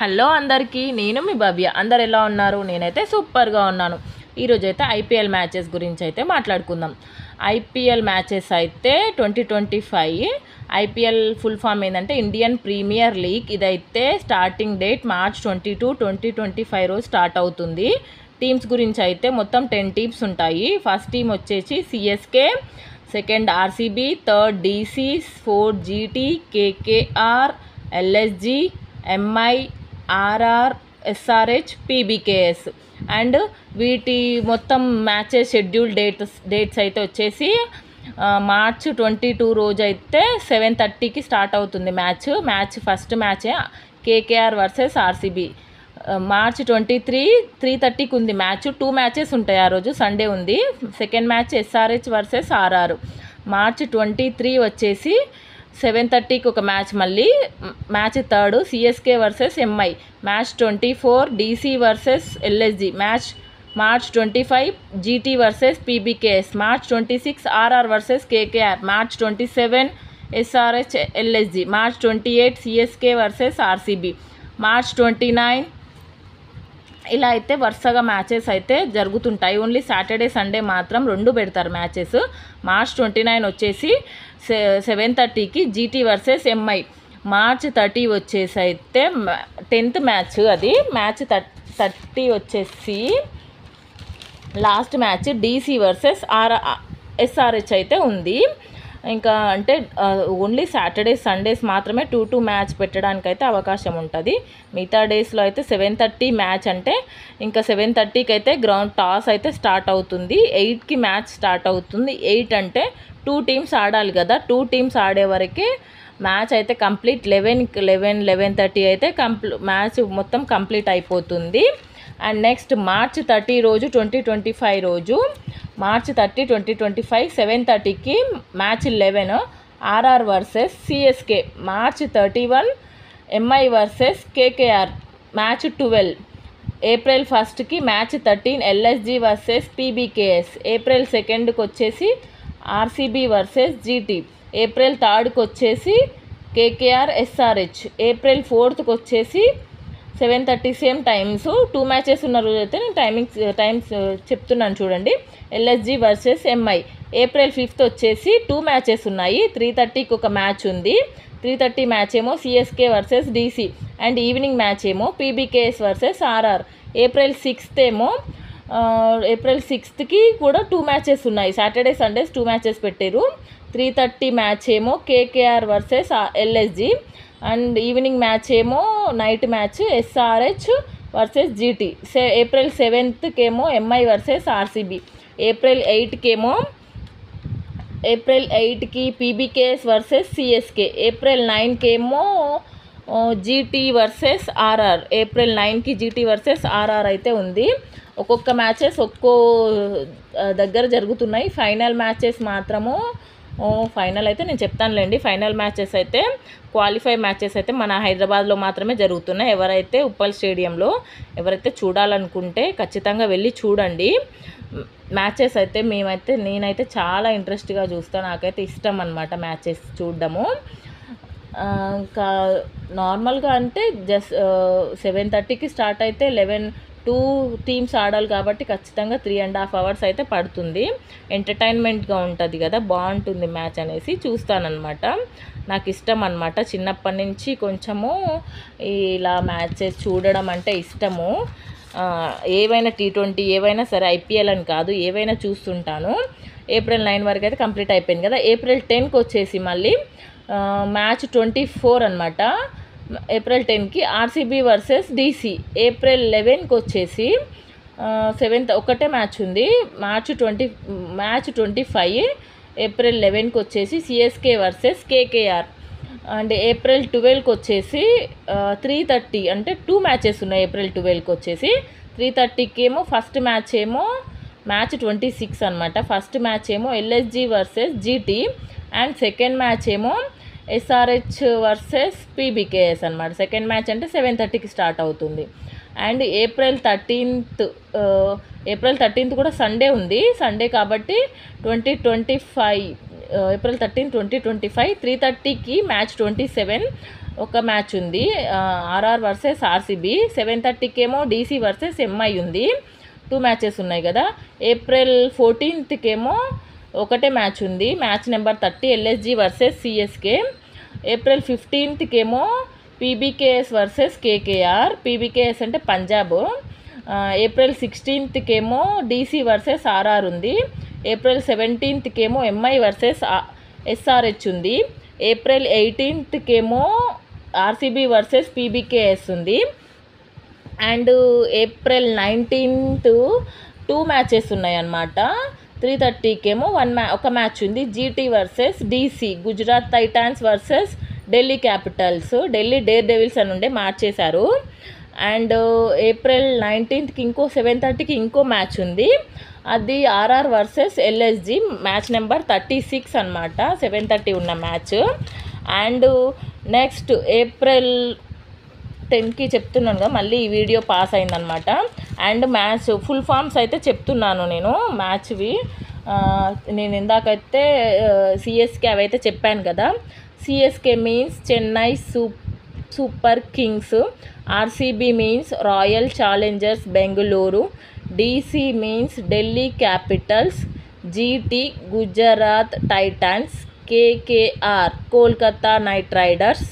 Hello అందరికీ, నేను మీ భవ్య. అందరు ఎలా ఉన్నారు? నేనైతే సూపర్గా ఉన్నాను. ఈరోజైతే ఐపీఎల్ మ్యాచెస్ గురించి అయితే మాట్లాడుకుందాం. ఐపీఎల్ మ్యాచెస్ అయితే 2025 ఐపీఎల్ ఫుల్ ఫామ్ ఏంటంటే ఇండియన్ ప్రీమియర్ లీగ్. ఇదైతే స్టార్టింగ్ డేట్ మార్చ్ 22, 2025 రోజు స్టార్ట్ అవుతుంది. టీమ్స్ గురించి అయితే మొత్తం 10 టీమ్స్ ఉంటాయి. ఫస్ట్ టీం వచ్చేసి CSK, second RCB, third DC, fourth GT, KKR, LSG, MI, RR, SRH, PBKS. And వీటి మొత్తం మ్యాచెస్ షెడ్యూల్ డేట్స్ అయితే వచ్చేసి మార్చ్ 22 రోజు అయితే 7:30కి స్టార్ట్ అవుతుంది మ్యాచ్ ఫస్ట్ మ్యాచే కేకేఆర్ వర్సెస్ ఆర్సీబీ. మార్చ్ 23 3:30కి ఉంది మ్యాచ్. 2 మ్యాచెస్ ఉంటాయి ఆ రోజు, సండే ఉంది. Second match SRH versus RR. March 23 వచ్చేసి 7:30కి ఒక మ్యాచ్. మళ్ళీ match third CSK versus MI. Match 24 DC versus LSG. March 25 GT versus PBKS. March 26 RR versus KKR. March 27 SRH LSG. March 28 CSK versus RCB. March 29 ఇలా అయితే వరుసగా matches అయితే జరుగుతుంటాయి. Only Saturday Sunday మాత్రం 2 పెడతారు మ్యాచెస్. మార్చ్ 29 వచ్చేసి 7:30కి GT versus MI. March 30 వచ్చేసి అయితే 10th మ్యాచ్. అది మ్యాచ్ 30 వచ్చేసి last match DC versus SRH అయితే ఉంది. ఇంకా అంటే ఓన్లీ సాటర్డే సండేస్ మాత్రమే 2 మ్యాచ్ పెట్టడానికి అయితే అవకాశం ఉంటుంది. మిగతా డేస్లో అయితే 7:30 మ్యాచ్. అంటే ఇంకా 7:30కి అయితే గ్రౌండ్ టాస్ అయితే స్టార్ట్ అవుతుంది. 8కి మ్యాచ్ స్టార్ట్ అవుతుంది. 8 అంటే 2 టీమ్స్ ఆడాలి కదా. 2 టీమ్స్ ఆడే వరకే మ్యాచ్ అయితే కంప్లీట్. 11:30 అయితే మ్యాచ్ మొత్తం కంప్లీట్ అయిపోతుంది. అండ్ నెక్స్ట్ మార్చ్ 30 రోజు 2025 రోజు మార్చ్ 30, 2025 7:30కి match 11 RR versus CSK. March 31 MI versus KKR. Match 12 April 1కి match 13 LSG versus PBKS. April 2కి వచ్చేసి ఆర్సీబీ వర్సెస్ జీటీ. ఏప్రిల్ 3కి వచ్చేసి కేకేఆర్ ఎస్ఆర్హెచ్. ఏప్రిల్ 4కి వచ్చేసి 7:30 సేమ్ టైమ్స్. 2 మ్యాచెస్ ఉన్న రోజు అయితే నేను టైమ్స్ చెప్తున్నాను చూడండి. LSG versus MI. ఏప్రిల్ 5 వచ్చేసి 2 మ్యాచెస్ ఉన్నాయి. 3:30కి ఒక మ్యాచ్ ఉంది. 3:30 మ్యాచ్ ఏమో CSK versus DC. And evening match ఏమో పీబీకేఎస్ వర్సెస్ ఆర్ఆర్. ఏప్రిల్ 6కి కూడా 2 మ్యాచెస్ ఉన్నాయి. సాటర్డే సండేస్ 2 మ్యాచెస్ పెట్టారు. 3:30 మ్యాచ్ ఏమో KKR versus LSG. And evening match ఏమో night match SRH versus GT. April 7కి ఏమో ఎంఐ వర్సెస్ ఆర్సీబీ. ఏప్రిల్ 8కి పీబీకేఎస్ వర్సెస్ సిఎస్కే. ఏప్రిల్ 9కి ఏమో జీటీ వర్సెస్ ఆర్ఆర్. ఏప్రిల్ 9కి జీటీ వర్సెస్ ఆర్ఆర్ అయితే ఉంది. ఒక్కొక్క మ్యాచెస్ ఒక్కో దగ్గర జరుగుతున్నాయి. ఫైనల్ మ్యాచెస్ మాత్రము ఫైనల్ అయితే నేను చెప్తానులేండి. ఫైనల్ మ్యాచెస్ అయితే క్వాలిఫై మ్యాచెస్ అయితే మన హైదరాబాద్లో మాత్రమే జరుగుతున్నాయి. ఎవరైతే ఉప్పల్ స్టేడియంలో ఎవరైతే చూడాలనుకుంటే ఖచ్చితంగా వెళ్ళి చూడండి మ్యాచెస్ అయితే. నేనైతే చాలా ఇంట్రెస్ట్గా చూస్తాను. నాకైతే ఇష్టం అన్నమాట మ్యాచెస్ చూడడము. ఇంకా నార్మల్గా అంటే జస్ట్ 7:30కి స్టార్ట్ అయితే 2 టీమ్స్ ఆడాలి కాబట్టి ఖచ్చితంగా 3.5 hours అయితే పడుతుంది. ఎంటర్టైన్మెంట్గా ఉంటుంది కదా, బాగుంటుంది మ్యాచ్ అనేసి చూస్తానన్నమాట. నాకు ఇష్టం అన్నమాట. చిన్నప్పటి నుంచి కొంచెము ఇలా మ్యాచెస్ చూడడం అంటే ఇష్టము. ఏవైనా T20 ఏవైనా సరే, ఐపీఎల్ అని కాదు, ఏవైనా చూస్తుంటాను. ఏప్రిల్ 9 వరకు అయితే కంప్లీట్ అయిపోయింది కదా. ఏప్రిల్ 10కి వచ్చేసి మళ్ళీ మ్యాచ్ 24 అనమాట. ఏప్రిల్ 10కి ఆర్సీబీ వర్సెస్ డీసీ. ఏప్రిల్ 11కి వచ్చేసి 7th ఒకటే మ్యాచ్ ఉంది. మ్యాచ్ 25 ఏప్రిల్ 11కి వచ్చేసి CSK versus KKR. And April 12కి వచ్చేసి 3:30 అంటే 2 మ్యాచెస్ ఉన్నాయి. ఏప్రిల్ 12కి వచ్చేసి 3:30కి ఏమో ఫస్ట్ మ్యాచ్ ఏమో మ్యాచ్ 26 అనమాట. ఫస్ట్ మ్యాచ్ ఏమో LSG versus GT. And second match ఏమో ఎస్ఆర్హెచ్ వర్సెస్ పీబీకేఎస్ అనమాట. సెకండ్ మ్యాచ్ అంటే 7:30కి స్టార్ట్ అవుతుంది. అండ్ ఏప్రిల్ 13th కూడా సండే ఉంది. సండే కాబట్టి 2025 ఏప్రిల్ 13, 2025 3:30కి మ్యాచ్ 27 ఒక మ్యాచ్ ఉంది, ఆర్ఆర్ వర్సెస్ ఆర్సీబీ. 7:30కేమో డీసీ వర్సెస్ ఎంఐ ఉంది. 2 మ్యాచెస్ ఉన్నాయి కదా. ఏప్రిల్ 14థ్కేమో ఒకటే మ్యాచ్ ఉంది, match number 30 LSG versus CSK. April 15థ్కేమో పీబీకేఎస్ వర్సెస్ కేకేఆర్. పీబీకేఎస్ అంటే పంజాబ్. ఏప్రిల్ 16థ్కేమో డీసీ వర్సెస్ ఆర్ఆర్ ఉంది. ఏప్రిల్ 17థ్కేమో ఎంఐ వర్సెస్ ఎస్ఆర్హెచ్ ఉంది. ఏప్రిల్ 18థ్కేమో ఆర్సీబీ వర్సెస్ పీబీకేఎస్ ఉంది. అండ్ ఏప్రిల్ 19th 2 మ్యాచెస్ ఉన్నాయన్నమాట. 3:30కేమో ఒక మ్యాచ్ ఉంది, GT versus DC. Gujarat Titans versus Delhi Capitals. Delhi Daredevils అని ఉండే మార్చేశారు. అండ్ ఏప్రిల్ 19th ఇంకో 7:30కి ఇంకో మ్యాచ్ ఉంది, అది RR versus LSG, match number 36 అనమాట. 7:30 ఉన్న మ్యాచ్. అండ్ నెక్స్ట్ ఏప్రిల్ 10కి చెప్తున్నాను కదా, మళ్ళీ ఈ వీడియో పాస్ అయిందనమాట. అండ్ మ్యాచ్ ఫుల్ ఫామ్స్ అయితే చెప్తున్నాను నేను మ్యాచ్వి. నేను ఇందాకైతే సిఎస్కే అవైతే చెప్పాను కదా. CSK means Chennai Super Kings. RCB means Royal Challengers Bengaluru. DC means Delhi Capitals. GT Gujarat Titans. KKR Kolkata Knight Riders.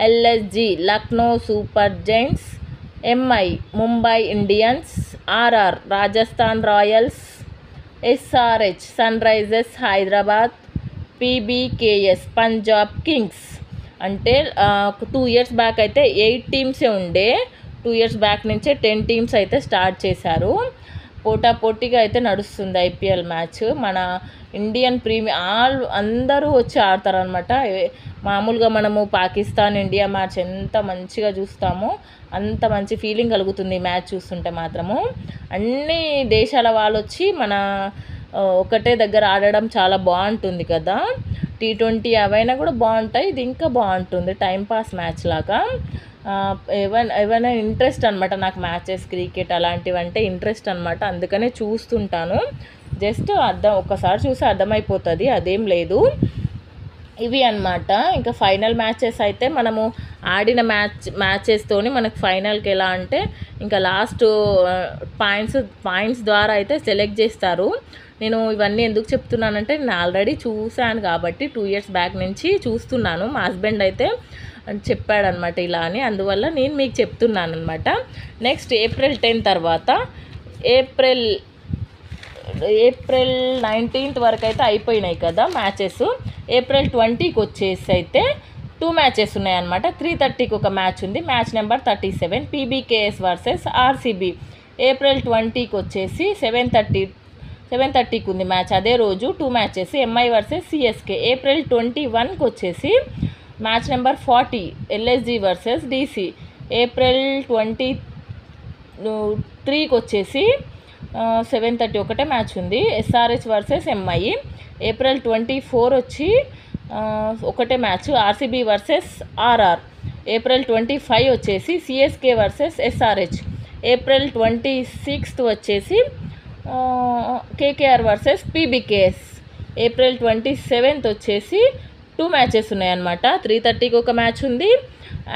LSG Lucknow Super Giants. MI Mumbai Indians. RR Rajasthan Royals. SRH Sunrisers Hyderabad. PBKS Punjab Kings. అంటే 2 years back అయితే 8 టీమ్సే ఉండే, 2 years back నుంచే 10 teams అయితే start చేశారు. పోటాపోటీగా అయితే నడుస్తుంది IPL match. మన ఇండియన్ అందరూ వచ్చి ఆడతారనమాట. మామూలుగా మనము పాకిస్తాన్ ఇండియా మ్యాచ్ ఎంత మంచిగా చూస్తామో అంత మంచి ఫీలింగ్ కలుగుతుంది ఈ మ్యాచ్ చూస్తుంటే మాత్రము. అన్ని దేశాల వాళ్ళు వచ్చి మన ఒకటే దగ్గర ఆడడం చాలా బాగుంటుంది కదా. T20 అవైనా కూడా బాగుంటాయి, ఇది ఇంకా బాగుంటుంది, టైంపాస్ మ్యాచ్ లాగా. ఏమైనా ఇంట్రెస్ట్ అనమాట నాకు మ్యాచెస్, క్రికెట్ అలాంటివంటే ఇంట్రెస్ట్ అనమాట, అందుకనే చూస్తుంటాను. జస్ట్ ఒక్కసారి చూసి అర్థమైపోతుంది, అదేం లేదు. ఇవి అన్నమాట. ఇంకా ఫైనల్ మ్యాచెస్ అయితే మనము ఆడిన మ్యాచెస్తోని మనకు ఫైనల్కి ఎలా అంటే ఇంకా లాస్ట్ పాయింట్స్ ద్వారా అయితే సెలెక్ట్ చేస్తారు. నేను ఇవన్నీ ఎందుకు చెప్తున్నానంటే నేను ఆల్రెడీ చూశాను కాబట్టి 2 ఇయర్స్ బ్యాక్ నుంచి చూస్తున్నాను. మా హస్బెండ్ అయితే చెప్పాడనమాట ఇలా అని, అందువల్ల నేను మీకు చెప్తున్నాను అనమాట. నెక్స్ట్ ఏప్రిల్ 10 తర్వాత ఏప్రిల్ 19th వరకు అయితే అయిపోయినాయి కదా మ్యాచెస్. ఏప్రిల్ 20కి వచ్చేసి అయితే 2 మ్యాచెస్ ఉన్నాయన్నమాట. 3:30కి ఒక మ్యాచ్ ఉంది, match number 37 PBKS versus RCB. April 20కి వచ్చేసి 7:30కి ఉంది మ్యాచ్, అదే రోజు 2 matches, MI versus CSK. April 21కి వచ్చేసి match number 40 LSG versus DC. April 23కి వచ్చేసి 7:30 ఒకటే మ్యాచ్ ఉంది, ఎస్ఆర్హెచ్ వర్సెస్ ఎంఐ. ఏప్రిల్ 24 వచ్చి ఒకటే match, RCB versus RR. April 25 వచ్చేసి సిఎస్కే వర్సెస్ ఎస్ఆర్హెచ్. ఏప్రిల్ 26 వచ్చేసి కేకేఆర్ వర్సెస్ పీబీకేఎస్. ఏప్రిల్ 27 వచ్చేసి 2 మ్యాచెస్ ఉన్నాయన్నమాట. 3:30కి ఒక మ్యాచ్ ఉంది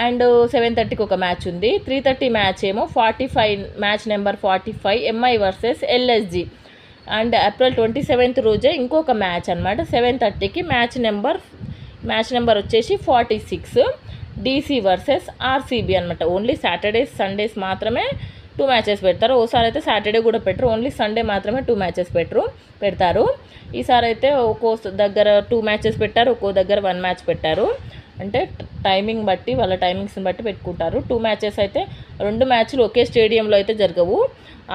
అండ్ 7:30కి ఒక మ్యాచ్ ఉంది. 3:30 మ్యాచ్ ఏమో 45 match number 45 MI versus LSG. And April 27 రోజే ఇంకొక మ్యాచ్ అనమాట 7:30కి, మ్యాచ్ నెంబర్ వచ్చేసి 46 డీసీ వర్సెస్ ఆర్సీబీ అనమాట. ఓన్లీ సాటర్డేస్ సండేస్ మాత్రమే 2 మ్యాచెస్ పెడతారు. ఓసారి అయితే సాటర్డే కూడా పెట్టరు, ఓన్లీ సండే మాత్రమే 2 మ్యాచెస్ పెడతారు. ఈసారి అయితే ఒక్కో దగ్గర 2 మ్యాచెస్ పెట్టారు, ఒక్కో దగ్గర 1 మ్యాచ్ పెట్టారు. అంటే టైమింగ్ బట్టి వాళ్ళ టైమింగ్స్ని బట్టి పెట్టుకుంటారు. 2 మ్యాచెస్ అయితే 2 మ్యాచ్లు ఒకే స్టేడియంలో అయితే జరగవు.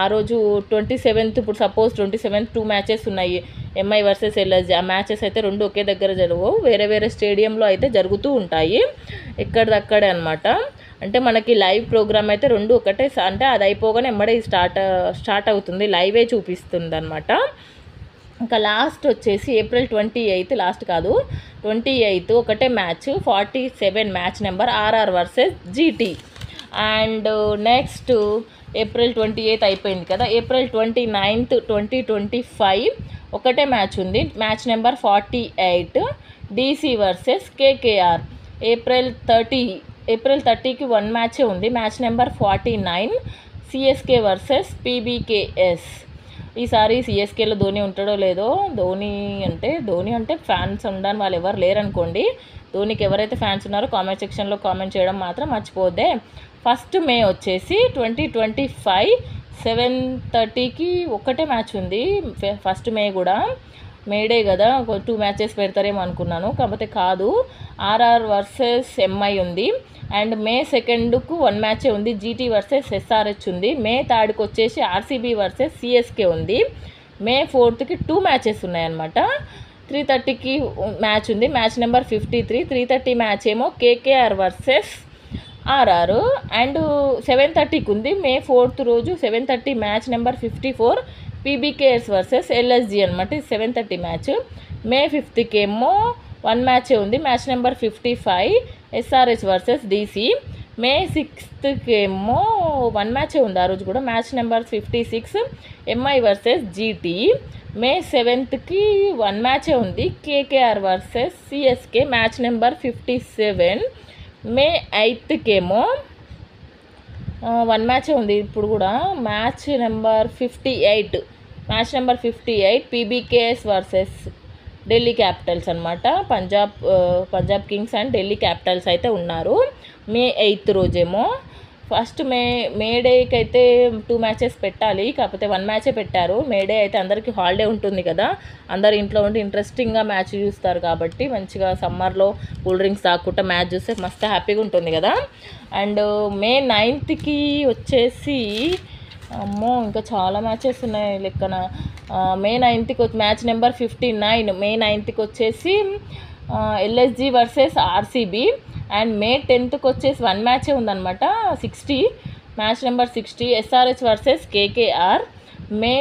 ఆ రోజు 27th, ఇప్పుడు సపోజ్ 27th 2 మ్యాచెస్ ఉన్నాయి, ఎంఐ వర్సెస్ ఎల్ఎస్జీ. ఆ మ్యాచెస్ అయితే 2 ఒకే దగ్గర జరగవు, వేరే వేరే స్టేడియంలో అయితే జరుగుతూ ఉంటాయి, ఎక్కడిదక్కడే అనమాట. అంటే మనకి లైవ్ ప్రోగ్రామ్ అయితే 2 ఒకటే, అంటే అది అయిపోగానే ఎంబడే స్టార్ట్ అవుతుంది, లైవే చూపిస్తుంది అనమాట. ఇంకా లాస్ట్ వచ్చేసి ఏప్రిల్ 28, లాస్ట్ కాదు 28 ఒకటే match 47 match number RR versus GT. And next April 28 అయిపోయింది కదా. ఏప్రిల్ 29, 2025 ఒకటే మ్యాచ్ ఉంది, match number 48 DC versus KKR. April 30కి 1 మ్యాచే ఉంది. Match number 49 CSK versus PBKS. ఈసారి సిఎస్కేలో ధోని ఉంటాడో లేదో. ధోని అంటే ఫ్యాన్స్ ఉండని వాళ్ళు ఎవరు లేరనుకోండి. ధోనికి ఎవరైతే ఫ్యాన్స్ ఉన్నారో కామెంట్ సెక్షన్లో కామెంట్ చేయడం మాత్రం మర్చిపోద్దే. 1 మే వచ్చేసి 2025 7:30కి ఒక్కటే మ్యాచ్ ఉంది. 1 మే కూడా మేడే కదా, 2 మ్యాచెస్ పెడతారేమో అనుకున్నాను, కాకపోతే కాదు. ఆర్ఆర్ వర్సెస్ ఎంఐ ఉంది. అండ్ మే 2కు 1 మ్యాచే ఉంది. జీటీ వర్సెస్ ఎస్ఆర్హెచ్ ఉంది. మే 3కి వచ్చేసి ఆర్సీబీ వర్సెస్ సిఎస్కే ఉంది. మే 4కి 2 మ్యాచెస్ ఉన్నాయన్నమాట. 3:30కి మ్యాచ్ ఉంది. Match number 53. 3:30 మ్యాచ్ ఏమో కేకేఆర్ వర్సెస్ ఆర్ఆర్. అండ్ 7:30కి ఉంది. మే 4th రోజు 7:30 match number 54 PBKS versus LSG అనమాట. 7:30 మ్యాచ్. మే 5కి ఏమో 1 మ్యాచే ఉంది. Match number 55 SRH versus DC. May 6కి ఏమో 1 మ్యాచే ఉంది ఆ రోజు కూడా. Match number 56 MI versus GT. May 7కి 1 మ్యాచే ఉంది. KKR versus CSK. Match number 57. మే 8కి ఏమో 1 మ్యాచే ఉంది ఇప్పుడు కూడా. Match number 58 PBKS versus Delhi Capitals అనమాట. Punjab Kings and Delhi Capitals అయితే ఉన్నారు. మే 8th రోజేమో. మే డేకి అయితే 2 మ్యాచెస్ పెట్టాలి, కాకపోతే 1 మ్యాచే పెట్టారు. మే డే అయితే అందరికీ హాలిడే ఉంటుంది కదా, అందరు ఇంట్లో ఉండి ఇంట్రెస్టింగ్గా మ్యాచ్ చూస్తారు కాబట్టి మంచిగా సమ్మర్లో కూల్ డ్రింక్స్ తాగుకుంటా మ్యాచ్ చూస్తే మస్తు హ్యాపీగా ఉంటుంది కదా. అండ్ మే 9థ్కి వచ్చేసి అమ్మో ఇంకా చాలా మ్యాచెస్ ఉన్నాయి లెక్కన. మే 9థ్కి మ్యాచ్ నెంబర్ 59. మే 9థ్కి వచ్చేసి LSG versus RCB. And May 10థ్కి వచ్చేసి 1 మ్యాచే ఉందన్నమాట. Match number 60 SRH versus KKR. May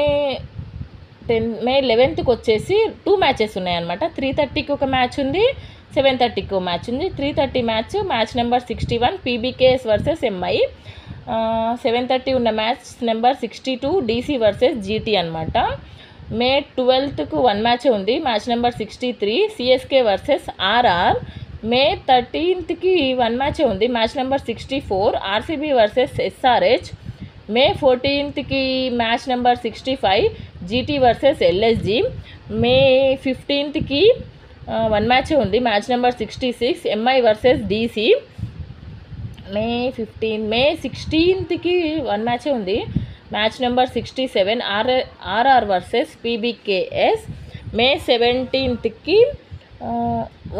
11థ్కి వచ్చేసి 2 మ్యాచెస్ ఉన్నాయన్నమాట. 3:30కి ఒక మ్యాచ్ ఉంది, 7:30కి ఒక మ్యాచ్ ఉంది. 3:30 match number 61 PBKS versus MI. 7:30 ఉన్న match number 62 DC versus GT అనమాట. మే 12కు 1 మ్యాచే ఉంది. Match number 63 CSK versus RR. May 13కి 1 మ్యాచే ఉంది. Match number 64 RCB versus SRH. May 14కి match number 65 GT versus LSG. May 15కి 1 మ్యాచే ఉంది. Match number 66 MI versus DC. May 16కి 1 మ్యాచే ఉంది. Match number 67 RR versus PBKS. May 17కి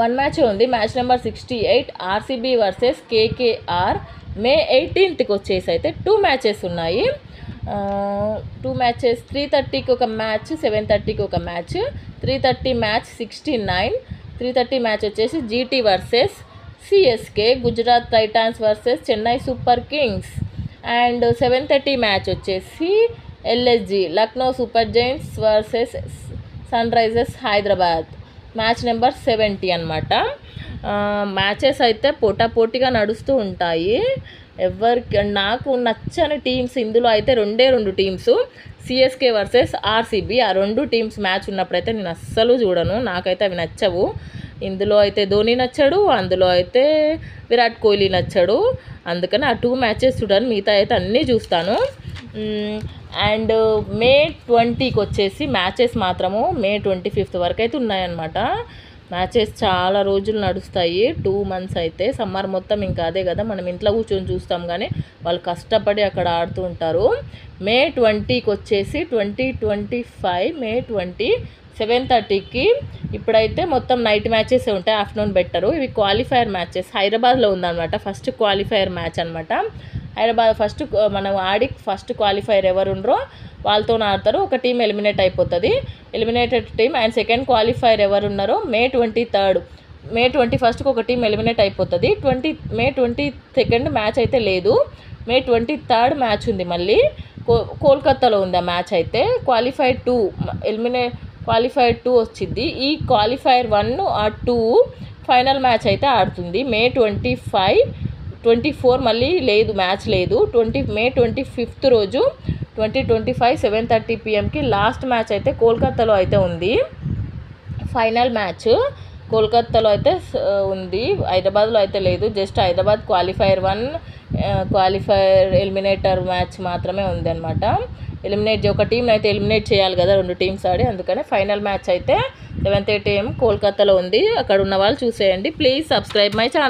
1 మ్యాచే ఉంది. Match number 68 RCB versus KKR. May 18కి వచ్చేసి అయితే 2 మ్యాచెస్ ఉన్నాయి. 2 మ్యాచెస్ 3:30కి ఒక మ్యాచ్, 7:30కి ఒక మ్యాచ్. 3:30 మ్యాచ్ 69. 3:30 మ్యాచ్ వచ్చేసి GT versus CSK, Gujarat Titans versus Chennai Super Kings. And 7:30 match వచ్చేసి LSG Lucknow Super Giants versus Sunrisers Hyderabad. Match number 70 అనమాట. మ్యాచెస్ అయితే పోటాపోటీగా నడుస్తూ ఉంటాయి. నాకు నచ్చని టీమ్స్ ఇందులో అయితే 2 టీమ్స్, సిఎస్కే వర్సెస్ ఆర్సీబీ. ఆ 2 టీమ్స్ మ్యాచ్ ఉన్నప్పుడైతే నేను అస్సలు చూడను, నాకైతే అవి నచ్చవు. ఇందులో అయితే ధోని నచ్చాడు, అందులో అయితే విరాట్ కోహ్లీ నచ్చాడు. అందుకని ఆ 2 మ్యాచెస్ చూడను, మిగతా అయితే అన్నీ చూస్తాను. అండ్ మే 20కి వచ్చేసి మ్యాచెస్ మాత్రము మే 25th వరకు అయితే ఉన్నాయన్నమాట. మ్యాచెస్ చాలా రోజులు నడుస్తాయి, 2 months అయితే. సమ్మర్ మొత్తం ఇంకా అదే కదా, మనం ఇంట్లో కూర్చొని చూస్తాం కానీ వాళ్ళు కష్టపడి అక్కడ ఆడుతూ ఉంటారు. మే 20కి వచ్చేసి 2025 మే 20 7:30కి ఇప్పుడైతే మొత్తం నైట్ మ్యాచెస్ ఉంటాయి, ఆఫ్టర్నూన్ బెట్టరు. ఇవి క్వాలిఫైయర్ మ్యాచెస్. హైదరాబాద్లో ఉందన్నమాట ఫస్ట్ క్వాలిఫైయర్ మ్యాచ్ అనమాట. హైదరాబాద్ మనం ఫస్ట్ క్వాలిఫైయర్ ఎవరు ఉండరో వాళ్ళతో ఆడతారు. ఒక టీం ఎలిమినేట్ అయిపోతుంది, eliminated team. And second qualifier ఎవరు ఉన్నారో మే 21కి ఒక టీం ఎలిమినేట్ అయిపోతుంది. మే 22 మ్యాచ్ అయితే లేదు, మే 23 మ్యాచ్ ఉంది. మళ్ళీ కోల్కతాలో ఉంది ఆ మ్యాచ్ అయితే. క్వాలిఫైర్ 2 వచ్చింది. ఈ క్వాలిఫైర్ 1 ఆ 2 ఫైనల్ మ్యాచ్ అయితే ఆడుతుంది. మే 24 మళ్ళీ లేదు, మ్యాచ్ లేదు. మే 25th రోజు 2025 7:30 PM లాస్ట్ మ్యాచ్ అయితే కోల్కతాలో అయితే ఉంది, ఫైనల్ మ్యాచ్. కోల్కతాలో అయితే ఉంది, హైదరాబాద్లో అయితే లేదు. Just Hyderabad qualifier 1 qualifier eliminator match మాత్రమే ఉంది అనమాట. ఒక టీంని అయితే ఎలిమినేట్ చేయాలి కదా, 2 టీమ్స్ ఆడి. అందుకనే ఫైనల్ మ్యాచ్ అయితే 7:30 AM కోల్కతాలో ఉంది. అక్కడ ఉన్న వాళ్ళు చూసేయండి. Please subscribe my channel.